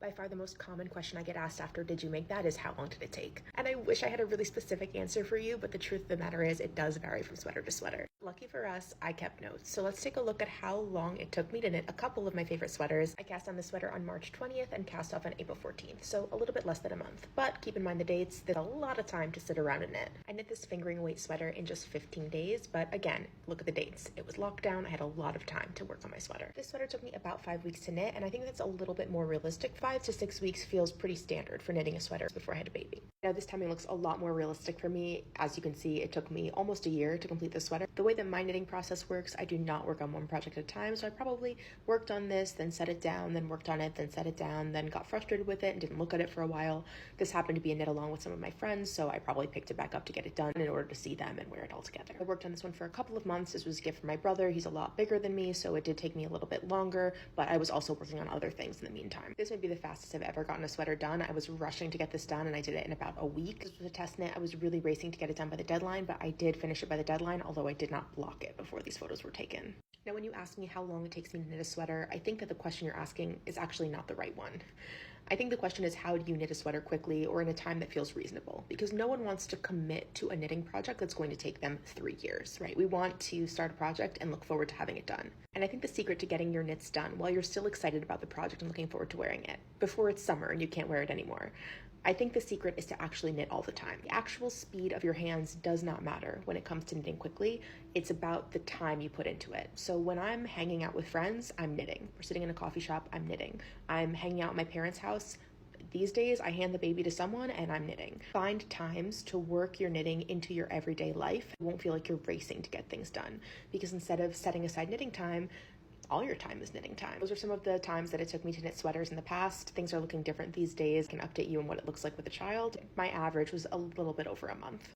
By far the most common question I get asked after "did you make that" is how long did it take? And I wish I had a really specific answer for you, but the truth of the matter is it does vary from sweater to sweater. Lucky for us, I kept notes. So let's take a look at how long it took me to knit a couple of my favorite sweaters. I cast on the sweater on March 20th and cast off on April 14th, so a little bit less than a month. But keep in mind the dates, there's a lot of time to sit around and knit. I knit this fingering weight sweater in just 15 days, but again, look at the dates. It was lockdown, I had a lot of time to work on my sweater. This sweater took me about 5 weeks to knit, and I think that's a little bit more realistic. 5 to 6 weeks feels pretty standard for knitting a sweater before I had a baby. Now this timing looks a lot more realistic for me. As you can see, it took me almost a year to complete this sweater. The way that my knitting process works, I do not work on one project at a time, so I probably worked on this, then set it down, then worked on it, then set it down, then got frustrated with it and didn't look at it for a while. This happened to be a knit along with some of my friends, so I probably picked it back up to get it done in order to see them and wear it all together. I worked on this one for a couple of months. This was a gift from my brother. He's a lot bigger than me, so it did take me a little bit longer, but I was also working on other things in the meantime. This might be the fastest I've ever gotten a sweater done. I was rushing to get this done and I did it in about a week. This was a test knit. I was really racing to get it done by the deadline, but I did finish it by the deadline, although I did not block it before these photos were taken. Now, when you ask me how long it takes me to knit a sweater, I think that the question you're asking is actually not the right one. I think the question is, how do you knit a sweater quickly or in a time that feels reasonable? Because no one wants to commit to a knitting project that's going to take them 3 years, right? We want to start a project and look forward to having it done. And I think the secret to getting your knits done while you're still excited about the project and looking forward to wearing it, before it's summer and you can't wear it anymore, I think the secret is to actually knit all the time. The actual speed of your hands does not matter when it comes to knitting quickly. It's about the time you put into it. So when I'm hanging out with friends, I'm knitting. We're sitting in a coffee shop, I'm knitting. I'm hanging out at my parents' house. These days, I hand the baby to someone and I'm knitting. Find times to work your knitting into your everyday life. It won't feel like you're racing to get things done, because instead of setting aside knitting time, all your time is knitting time. Those are some of the times that it took me to knit sweaters in the past. Things are looking different these days. I can update you on what it looks like with a child. My average was a little bit over a month.